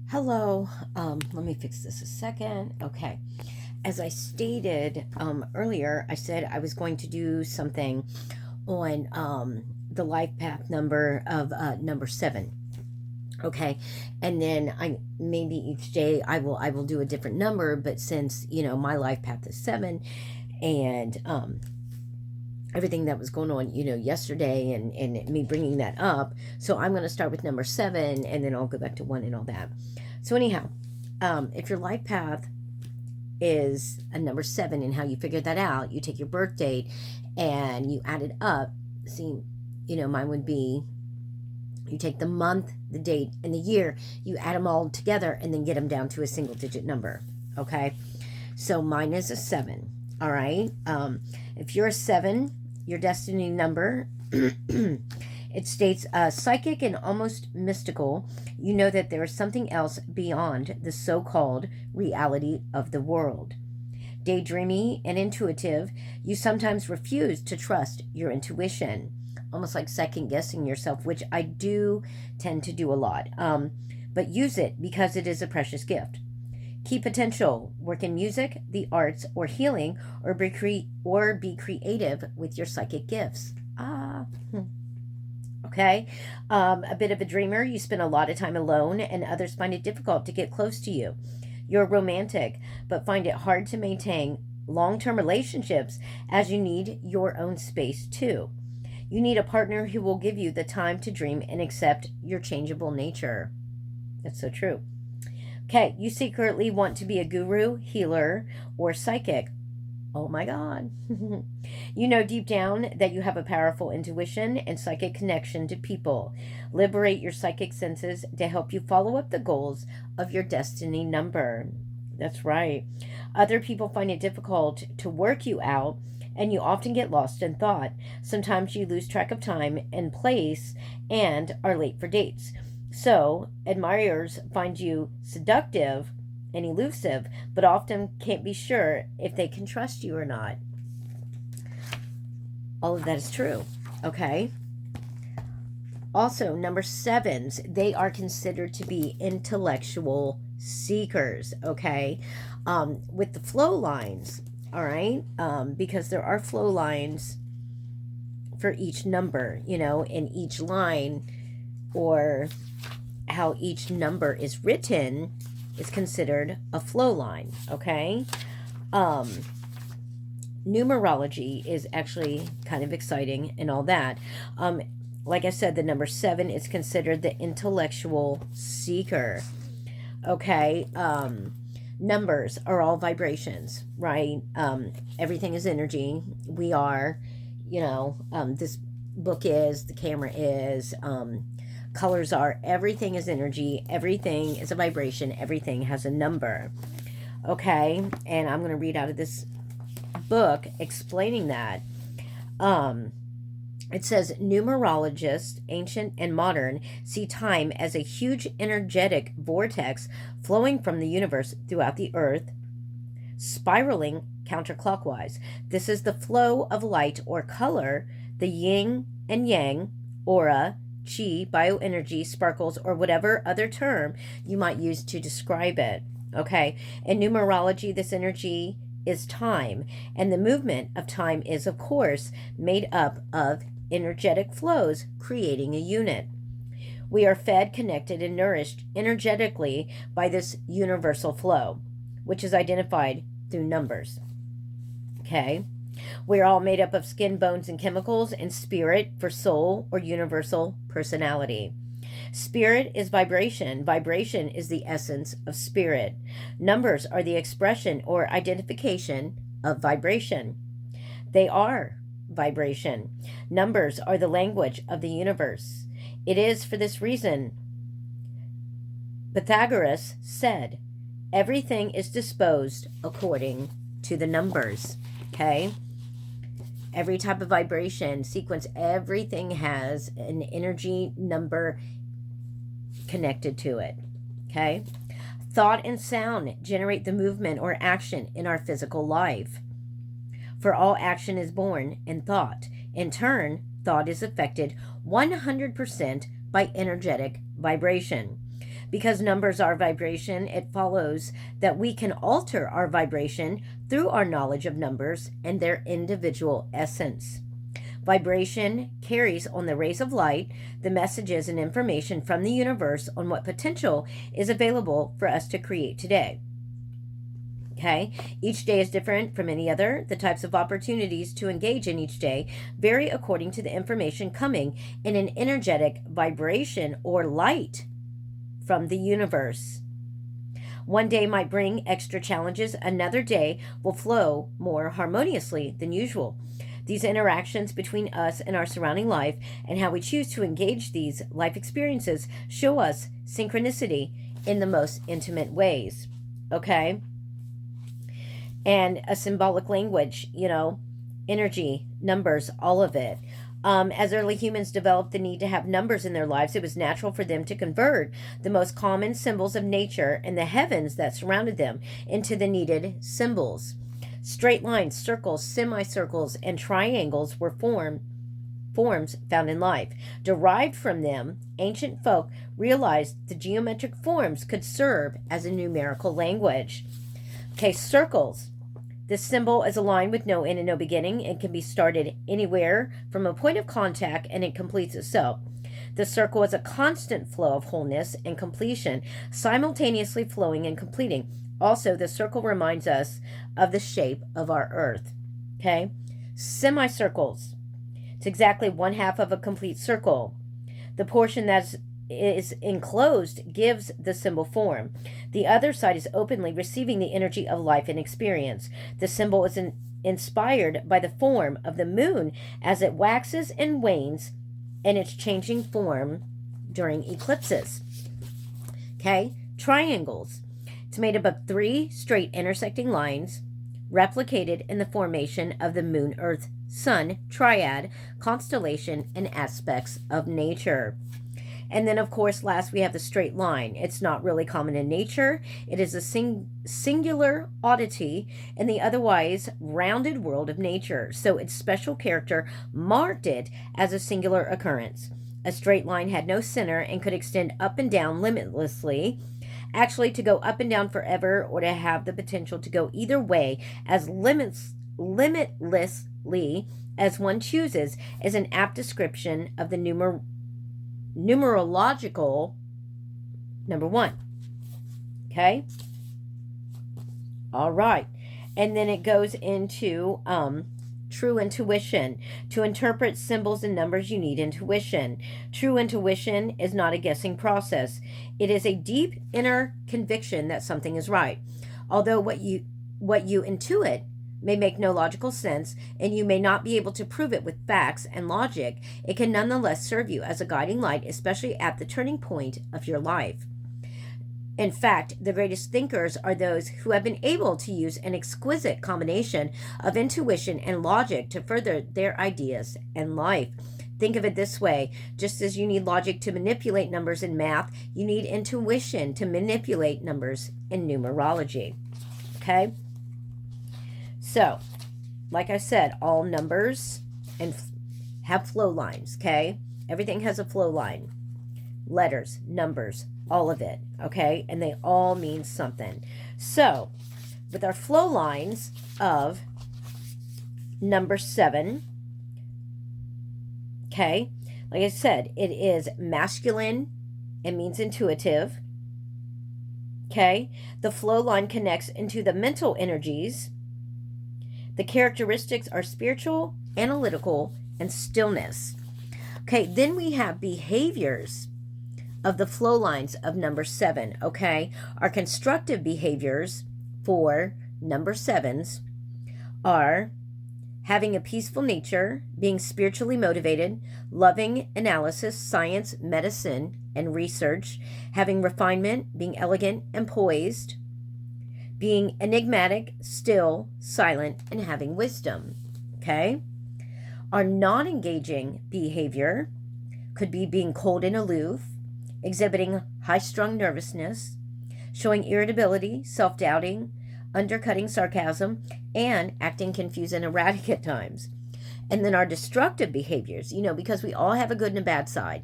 Hello. Let me fix this a second. Okay. As I stated earlier, I said I was going to do something on the life path number of number 7. Okay. And then I maybe each day I will do a different number, but since my life path is 7, and everything that was going on yesterday, and me bringing that up, so I'm going to start with number 7, and then I'll go back to 1 and all that. So anyhow, if your life path is a number 7, and how you figure that out, you take your birth date and you add it up. See, mine would be, you take the month, the date, and the year, you add them all together and then get them down to a single digit number. Okay, so mine is a 7. All right. If you're a 7, your destiny number, it states psychic and almost mystical. You know that there is something else beyond the so-called reality of the world. Daydreamy and intuitive, you sometimes refuse to trust your intuition, almost like second guessing yourself, which I do tend to do a lot. But use it because it is a precious gift. Key potential: work in music, the arts, or healing, or be creative with your psychic gifts. Okay. A bit of a dreamer. You spend a lot of time alone, and others find it difficult to get close to you. You're romantic, but find it hard to maintain long term relationships as you need your own space too. You need a partner who will give you the time to dream and accept your changeable nature. That's so true. Okay, you secretly want to be a guru, healer, or psychic. Oh my God. You know deep down that you have a powerful intuition and psychic connection to people. Liberate your psychic senses to help you follow up the goals of your destiny number. That's right. Other people find it difficult to work you out, and you often get lost in thought. Sometimes you lose track of time and place and are late for dates. So, admirers find you seductive and elusive, but often can't be sure if they can trust you or not. All of that is true. Okay. Also, number 7s, they are considered to be intellectual seekers. Okay. With the flow lines. All right. Because there are flow lines for each number, in each line, or how each number is written is considered a flow line. Okay. Numerology is actually kind of exciting and all that. Like I said, the number 7 is considered the intellectual seeker. Okay. Numbers are all vibrations, right? Everything is energy. We are, this book is, the camera is, colors are, everything is energy, everything is a vibration, everything has a number. Okay, and I'm going to read out of this book explaining that. It says numerologists, ancient and modern, see time as a huge energetic vortex flowing from the universe throughout the earth, spiraling counterclockwise. This is the flow of light or color, the yin and yang, aura, chi, bioenergy, sparkles, or whatever other term you might use to describe it. Okay, in numerology, this energy is time, and the movement of time is, of course, made up of energetic flows, creating a unit. We are fed, connected, and nourished energetically by this universal flow, which is identified through numbers. Okay? We're all made up of skin, bones, and chemicals, and spirit for soul or universal personality. Spirit is vibration. Vibration is the essence of spirit. Numbers are the expression or identification of vibration. They are vibration. Numbers are the language of the universe. It is for this reason Pythagoras said, everything is disposed according to the numbers. Okay? Every type of vibration sequence, everything has an energy number connected to it. Okay? Thought and sound generate the movement or action in our physical life. For all action is born in thought. In turn, thought is affected 100% by energetic vibration. Because numbers are vibration, it follows that we can alter our vibration through our knowledge of numbers and their individual essence. Vibration carries on the rays of light the messages and information from the universe on what potential is available for us to create today. Okay, each day is different from any other. The types of opportunities to engage in each day vary according to the information coming in an energetic vibration or light from the universe. One day might bring extra challenges, another day will flow more harmoniously than usual. These interactions between us and our surrounding life and how we choose to engage these life experiences show us synchronicity in the most intimate ways. Okay? And a symbolic language, energy, numbers, all of it. As early humans developed the need to have numbers in their lives, it was natural for them to convert the most common symbols of nature and the heavens that surrounded them into the needed symbols. Straight lines, circles, semicircles, and triangles were forms found in life. Derived from them, ancient folk realized the geometric forms could serve as a numerical language. Okay, circles. This symbol is a line with no end and no beginning. It can be started anywhere from a point of contact and it completes itself. The circle is a constant flow of wholeness and completion, simultaneously flowing and completing. Also, the circle reminds us of the shape of our earth. Okay? Semicircles. It's exactly one half of a complete circle. The portion that is enclosed gives the symbol form. The other side is openly receiving the energy of life and experience. The symbol is inspired by the form of the moon as it waxes and wanes and its changing form during eclipses. Okay, triangles. It's made up of 3 straight intersecting lines replicated in the formation of the moon, earth, sun, triad, constellation, and aspects of nature. And then, of course, last we have the straight line. It's not really common in nature. It is a singular oddity in the otherwise rounded world of nature. So its special character marked it as a singular occurrence. A straight line had no center and could extend up and down limitlessly. Actually, to go up and down forever or to have the potential to go either way as limitlessly as one chooses is an apt description of the numerological number 1. Okay? All right. And then it goes into true intuition. To interpret symbols and numbers, you need intuition. True intuition is not a guessing process. It is a deep inner conviction that something is right. Although what you intuit may make no logical sense, and you may not be able to prove it with facts and logic, it can nonetheless serve you as a guiding light, especially at the turning point of your life. In fact, the greatest thinkers are those who have been able to use an exquisite combination of intuition and logic to further their ideas and life. Think of it this way: just as you need logic to manipulate numbers in math, you need intuition to manipulate numbers in numerology. Okay? So, like I said, all numbers and have flow lines, okay? Everything has a flow line. Letters, numbers, all of it, okay? And they all mean something. So, with our flow lines of number 7, okay? Like I said, it is masculine. It means intuitive, okay? The flow line connects into the mental energies. The characteristics are spiritual, analytical, and stillness. Okay, then we have behaviors of the flow lines of number 7, okay? Our constructive behaviors for number 7s are having a peaceful nature, being spiritually motivated, loving analysis, science, medicine, and research, having refinement, being elegant and poised, being enigmatic, still, silent, and having wisdom, okay? Our non-engaging behavior could be being cold and aloof, exhibiting high-strung nervousness, showing irritability, self-doubting, undercutting sarcasm, and acting confused and erratic at times. And then our destructive behaviors, because we all have a good and a bad side,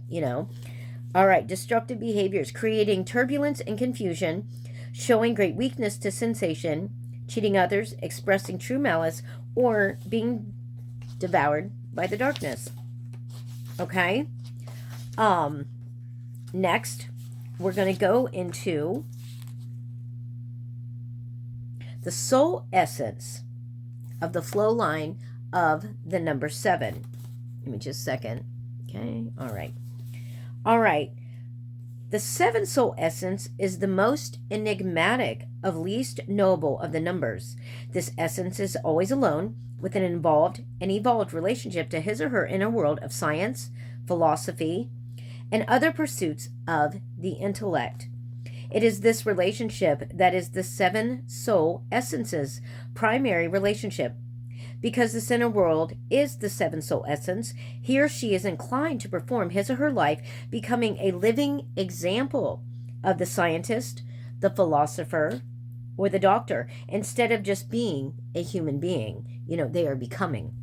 All right, destructive behaviors, creating turbulence and confusion, showing great weakness to sensation, cheating others, expressing true malice, or being devoured by the darkness. Okay? Um, Next, we're going to go into the soul essence of the flow line of the number 7. Give me just a second. Okay? All right. All right. The 7 soul essence is the most enigmatic of least knowable of the numbers. This essence is always alone, with an involved and evolved relationship to his or her inner world of science, philosophy, and other pursuits of the intellect. It is this relationship that is the 7 soul essence's primary relationship. Because this inner world is the 7 soul essence, he or she is inclined to perform his or her life, becoming a living example of the scientist, the philosopher, or the doctor, instead of just being a human being. They are becoming.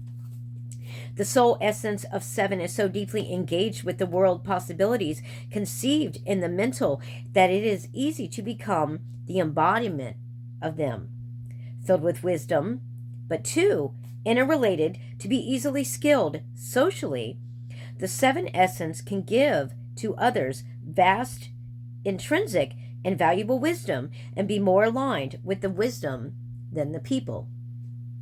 The soul essence of 7 is so deeply engaged with the world possibilities conceived in the mental that it is easy to become the embodiment of them, filled with wisdom, but too interrelated to be easily skilled socially. The 7 essence can give to others vast, intrinsic, and valuable wisdom and be more aligned with the wisdom than the people.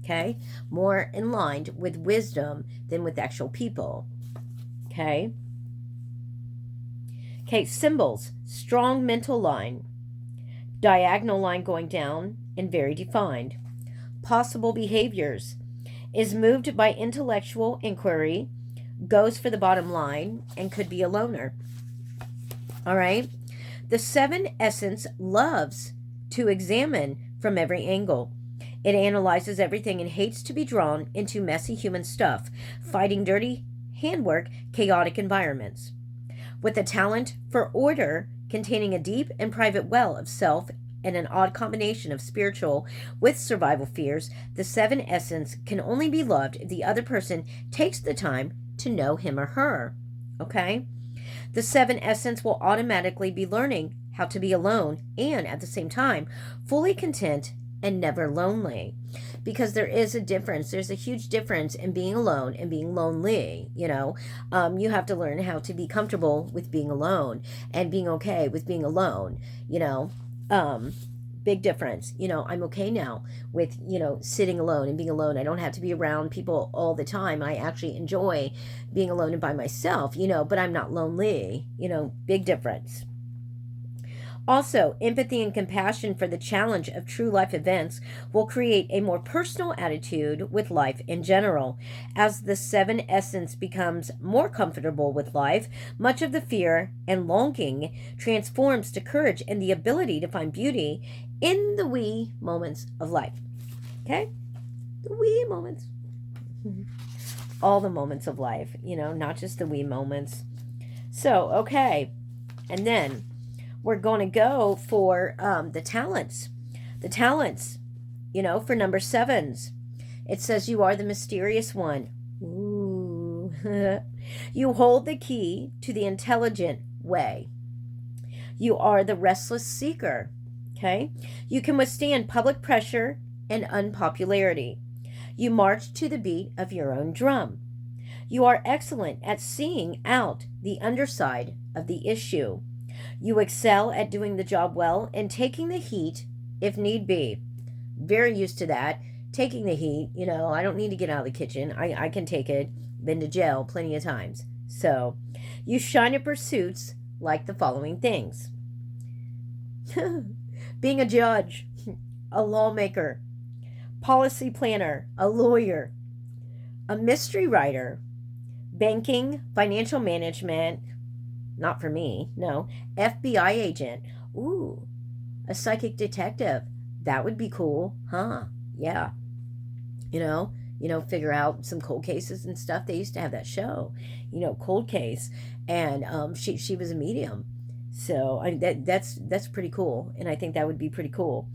Okay? More in line with wisdom than with actual people. Okay? Okay, symbols. Strong mental line. Diagonal line going down and very defined. Possible behaviors. Is moved by intellectual inquiry, goes for the bottom line, and could be a loner. All right? The 7 essence loves to examine from every angle. It analyzes everything and hates to be drawn into messy human stuff, fighting dirty handwork, chaotic environments. With a talent for order, containing a deep and private well of self and an odd combination of spiritual with survival fears, the 7 essence can only be loved if the other person takes the time to know him or her. Okay? The 7 essence will automatically be learning how to be alone and, at the same time, fully content and never lonely. Because there is a difference. There's a huge difference in being alone and being lonely. You have to learn how to be comfortable with being alone and being okay with being alone. Big difference. I'm okay now with, sitting alone and being alone. I don't have to be around people all the time. I actually enjoy being alone and by myself, but I'm not lonely. Big difference. Also, empathy and compassion for the challenge of true life events will create a more personal attitude with life in general. As the 7 essence becomes more comfortable with life, much of the fear and longing transforms to courage and the ability to find beauty in the wee moments of life. Okay? The wee moments. All the moments of life, not just the wee moments. So, okay. And then we're going to go for the talents. The talents, for number 7s. It says you are the mysterious one. Ooh. You hold the key to the intelligent way. You are the restless seeker. Okay? You can withstand public pressure and unpopularity. You march to the beat of your own drum. You are excellent at seeing out the underside of the issue. You excel at doing the job well and taking the heat if need be. Very used to that. Taking the heat, I don't need to get out of the kitchen. I can take it. Been to jail plenty of times. So, you shine at pursuits like the following things. Being a judge, a lawmaker, policy planner, a lawyer, a mystery writer, banking, financial management, not for me, no, FBI agent, ooh, a psychic detective, that would be cool, huh? Yeah, figure out some cold cases and stuff. They used to have that show, Cold Case, and she was a medium. So that's pretty cool, and I think that would be pretty cool.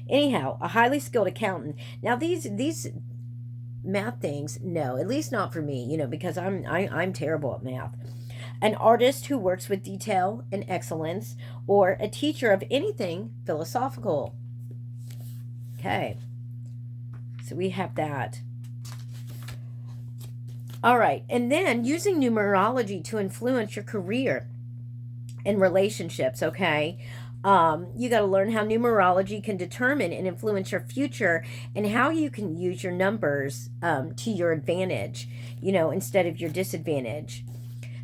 Anyhow, a highly skilled accountant. Now these math things, no, at least not for me, because I'm terrible at math. an artist who works with detail and excellence, or a teacher of anything philosophical. Okay, so we have that. All right, and then using numerology to influence your career and relationships, okay? You got to learn how numerology can determine and influence your future and how you can use your numbers to your advantage, instead of your disadvantage.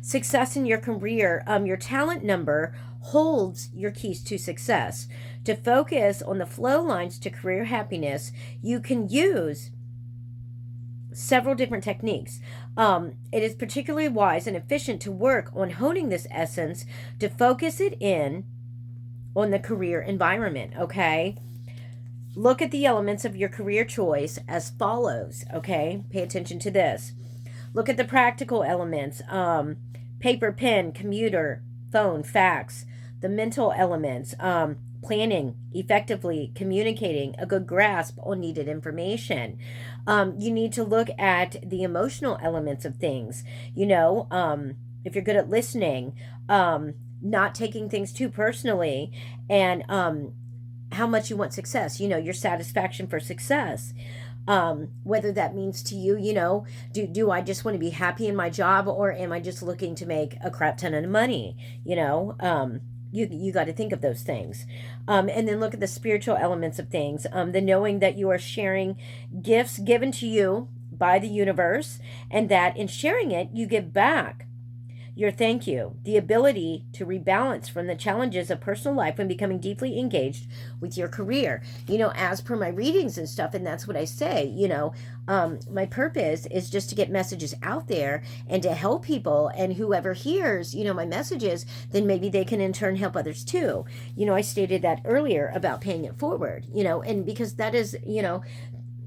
Success in your career, your talent number holds your keys to success. To focus on the flow lines to career happiness, you can use several different techniques. It is particularly wise and efficient to work on honing this essence to focus it in on the career environment, okay? Look at the elements of your career choice as follows, okay? Pay attention to this. Look at the practical elements, paper, pen, commuter, phone, fax. The mental elements, planning, effectively communicating, a good grasp on needed information. You need to look at the emotional elements of things. If you're good at listening, not taking things too personally, and how much you want success, your satisfaction for success. Whether that means to you, do I just want to be happy in my job, or am I just looking to make a crap ton of money? You got to think of those things. And then look at the spiritual elements of things. The knowing that you are sharing gifts given to you by the universe, and that in sharing it, you give back your thank you, the ability to rebalance from the challenges of personal life when becoming deeply engaged with your career. As per my readings and stuff, and that's what I say, my purpose is just to get messages out there and to help people, and whoever hears, my messages, then maybe they can in turn help others too. I stated that earlier about paying it forward, and because that is,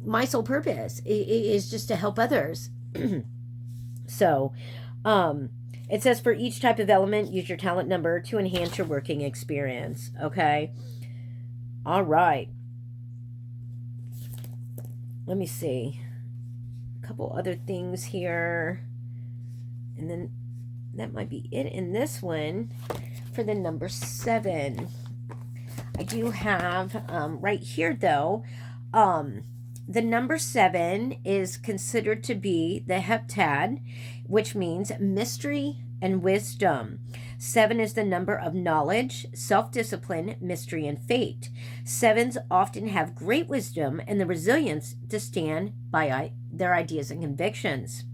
my sole purpose is just to help others. So, it says for each type of element, use your talent number to enhance your working experience. Okay. All right. Let me see. A couple other things here. And then that might be it in this one for the number 7. I do have right here, though, the number 7 is considered to be the heptad, which means mystery and wisdom. 7 is the number of knowledge, self-discipline, mystery, and fate. 7s often have great wisdom and the resilience to stand by their ideas and convictions.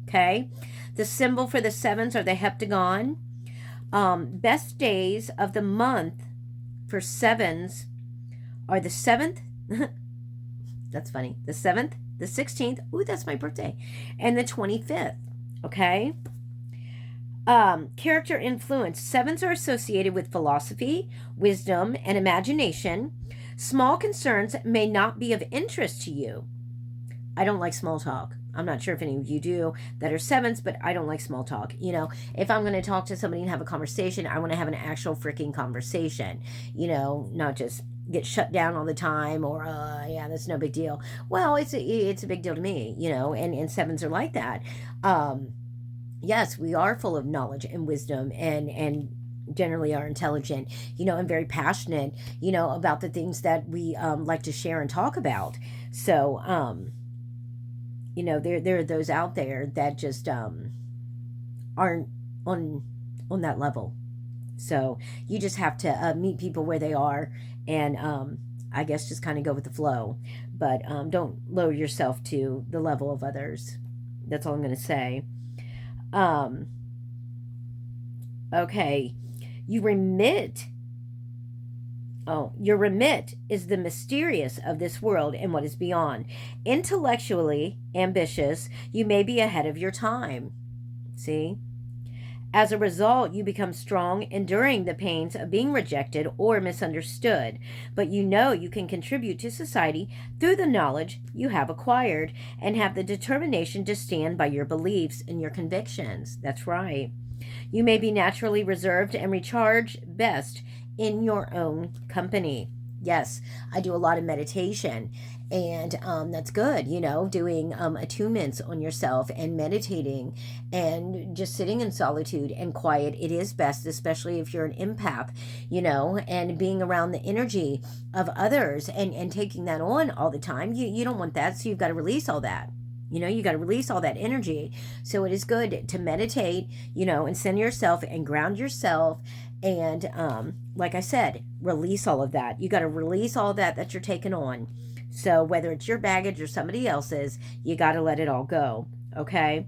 Okay? The symbol for the 7s are the heptagon. Best days of the month for 7s are the 7th. That's funny. The 7th, the 16th. Ooh, that's my birthday. And the 25th. Okay. Character influence. 7s are associated with philosophy, wisdom, and imagination. Small concerns may not be of interest to you. I don't like small talk. I'm not sure if any of you do that are 7s, but I don't like small talk. If I'm going to talk to somebody and have a conversation, I want to have an actual freaking conversation. Not just get shut down all the time, or yeah, that's no big deal. Well, it's a big deal to me, and 7s are like that. Yes, we are full of knowledge and wisdom, and generally are intelligent, and very passionate, about the things that we like to share and talk about. So there are those out there that just aren't on that level. So you just have to meet people where they are, and I guess just kind of go with the flow. But don't lower yourself to the level of others. That's all I'm going to say. Okay. Your remit is the mysterious of this world and what is beyond. Intellectually ambitious, you may be ahead of your time. See? As a result, you become strong, enduring the pains of being rejected or misunderstood. But you can contribute to society through the knowledge you have acquired and have the determination to stand by your beliefs and your convictions. That's right. You may be naturally reserved and recharge best in your own company. Yes, I do a lot of meditation, and that's good, doing attunements on yourself and meditating and just sitting in solitude and quiet. It is best, especially if you're an empath, and being around the energy of others and taking that on all the time. You don't want that, so you've got to release all that. You got to release all that energy. So it is good to meditate, and center yourself and ground yourself. And like I said, release all of that. You got to release all that you're taking on. So whether it's your baggage or somebody else's, you got to let it all go. Okay?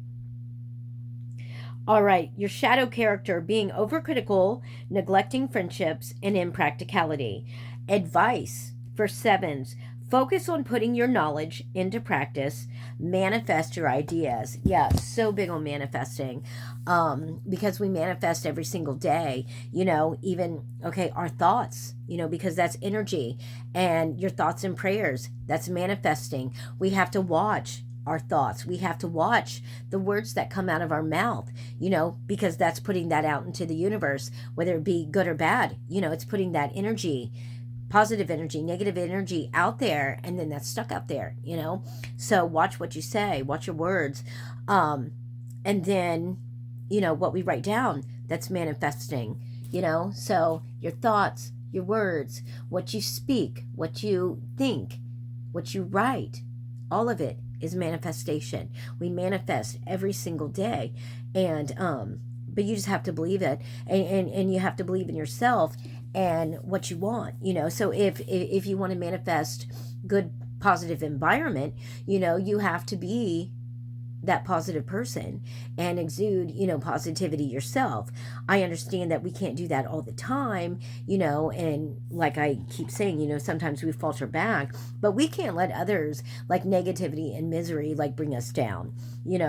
All right. Your shadow character: being overcritical, neglecting friendships, and impracticality. Advice for sevens: focus on putting your knowledge into practice. Manifest your ideas. Yeah, so big on manifesting, because we manifest every single day, even, okay, our thoughts, because that's energy, and your thoughts and prayers, that's manifesting. We have to watch our thoughts. We have to watch the words that come out of our mouth, because that's putting that out into the universe, whether it be good or bad. It's putting that energy, positive energy, negative energy out there, and then that's stuck out there, So watch what you say, watch your words. And then, what we write down, that's manifesting, So your thoughts, your words, what you speak, what you think, what you write, all of it is manifestation. We manifest every single day. And, but you just have to believe it, and you have to believe in yourself and what you want, so if you want to manifest good, positive environment, you have to be that positive person and exude, positivity yourself. I understand that we can't do that all the time, and like I keep saying, sometimes we falter back, but we can't let others, like negativity and misery, like bring us down,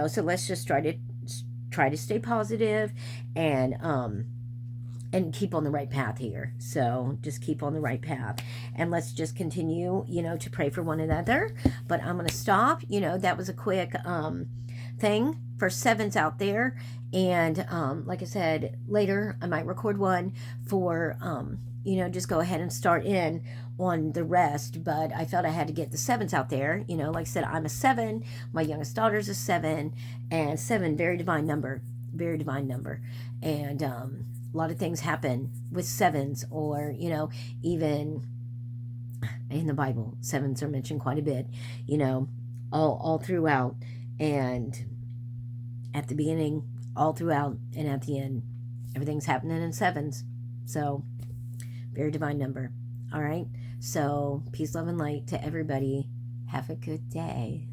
so let's just try to stay positive and keep on the right path here. So just keep on the right path, and let's just continue, to pray for one another. But I'm going to stop. That was a quick thing for sevens out there. And like I said, later I might record one for, just go ahead and start in on the rest. But I felt I had to get the sevens out there. Like I said, I'm a 7. My youngest daughter's a 7. And 7, very divine number. Very divine number. And a lot of things happen with 7s, or, even in the Bible, 7s are mentioned quite a bit, all throughout, and at the beginning, all throughout, and at the end, everything's happening in 7s. So, very divine number. All right. So, peace, love, and light to everybody. Have a good day.